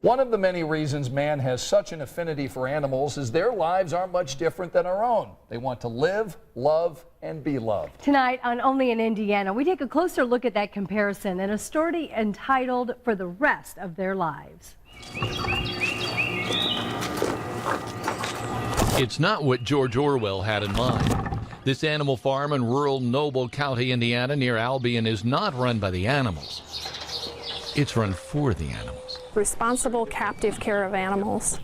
One of the many reasons man has such an affinity for animals is their lives aren't much different than our own. They want to live, love, and be loved. Tonight on Only in Indiana, we take a closer look at that comparison in a story entitled For the Rest of Their Lives. It's not what George Orwell had in mind. This animal farm in rural Noble County, Indiana, near Albion, is not run by the animals. It's run for the animals. Responsible captive care of animals.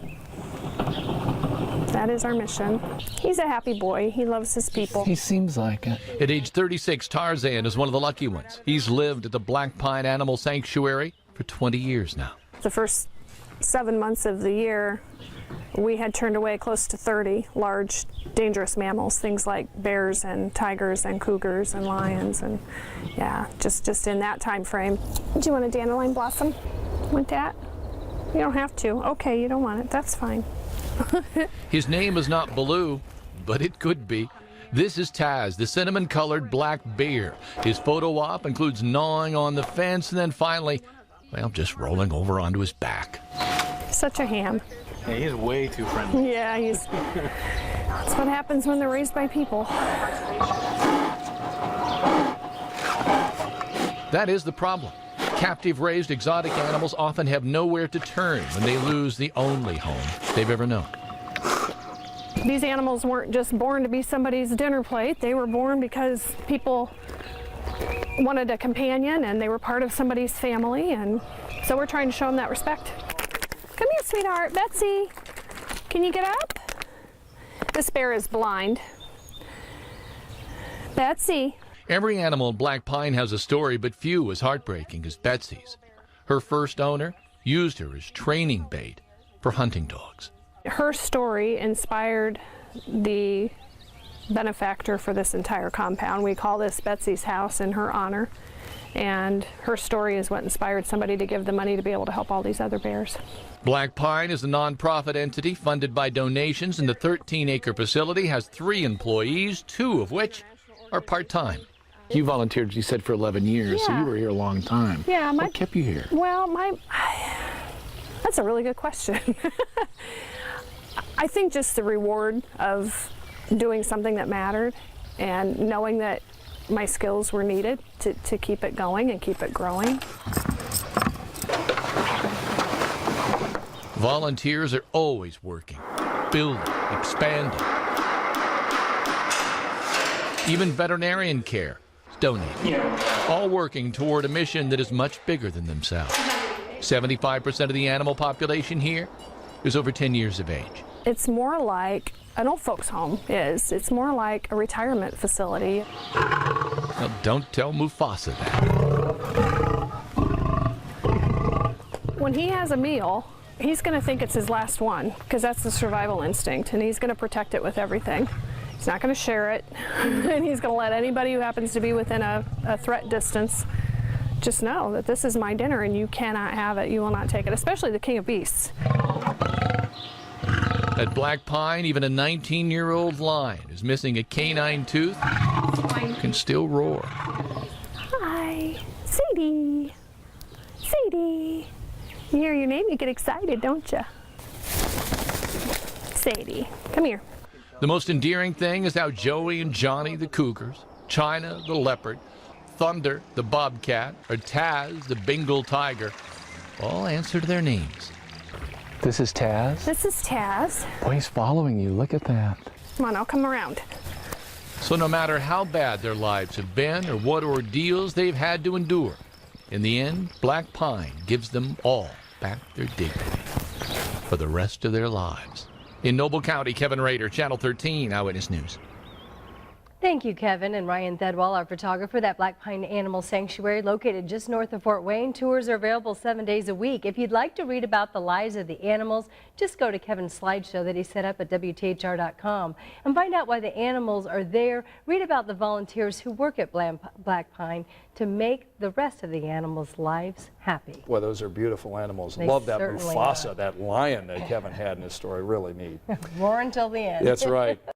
That is our mission. He's a happy boy. He loves his people. He seems like it. At age 36, Tarzan is one of the lucky ones. He's lived at the Black Pine Animal Sanctuary for 20 years now. The first 7 months of the year, we had turned away close to 30 large, dangerous mammals, things like bears and tigers and cougars and lions, and yeah, just in that time frame. Do you want a dandelion blossom? Want that? You don't have to. Okay, you don't want it. That's fine. His name is not Baloo, but it could be. This is Taz, the cinnamon-colored black bear. His photo op includes gnawing on the fence and then finally, well, just rolling over onto his back. Such a ham. Yeah, he's way too friendly. Yeah, that's what happens when they're raised by people. That is the problem. Captive raised exotic animals often have nowhere to turn when they lose the only home they've ever known. These animals weren't just born to be somebody's dinner plate. They were born because people wanted a companion and they were part of somebody's family, and so we're trying to show them that respect. Come here, sweetheart. Betsy, can you get up? This bear is blind. Betsy. Every animal in Black Pine has a story, but few as heartbreaking as Betsy's. Her first owner used her as training bait for hunting dogs. Her story inspired the benefactor for this entire compound. We call this Betsy's house in her honor. And her story is what inspired somebody to give the money to be able to help all these other bears. Black Pine is a nonprofit entity funded by donations, and the 13-acre facility has 3 employees, 2 of which are part-time. You volunteered, you said, for 11 years, so Yeah. you were here a long time. Yeah, What kept you here? Well, that's a really good question. I think just the reward of doing something that mattered and knowing that my skills were needed to keep it going and keep it growing. Volunteers are always working, building, expanding. Even veterinarian care is donated, all working toward a mission that is much bigger than themselves. 75% of the animal population here is over 10 years of age. It's more like an old folks' home is. It's more like a retirement facility. Well, don't tell Mufasa that. When he has a meal, he's going to think it's his last one because that's the survival instinct, and he's going to protect it with everything. He's not going to share it, and he's going to let anybody who happens to be within a threat distance just know that this is my dinner and you cannot have it. You will not take it, especially the king of beasts. At Black Pine, even a 19-year-old lion is missing a canine tooth can still roar. Hi, Sadie. Sadie. You hear your name, you get excited, don't you? Sadie, come here. The most endearing thing is how Joey and Johnny, the cougars, China, the leopard, Thunder, the bobcat, or Taz, the Bengal tiger, all answer to their names. This is Taz? This is Taz. Boy, he's following you. Look at that. Come on, I'll come around. So no matter how bad their lives have been or what ordeals they've had to endure, in the end, Black Pine gives them all back their dignity for the rest of their lives. In Noble County, Kevin Rader, Channel 13, Eyewitness News. Thank you, Kevin. And Ryan Thedwall, our photographer. That Black Pine Animal Sanctuary located just north of Fort Wayne. Tours are available 7 days a week. If you'd like to read about the lives of the animals, just go to Kevin's slideshow that he set up at WTHR.com and find out why the animals are there. Read about the volunteers who work at Black Pine to make the rest of the animals' lives happy. Well, those are beautiful animals. They Love that certainly Mufasa, are. that lion that Kevin had in his story. Really neat. More until the end. That's right.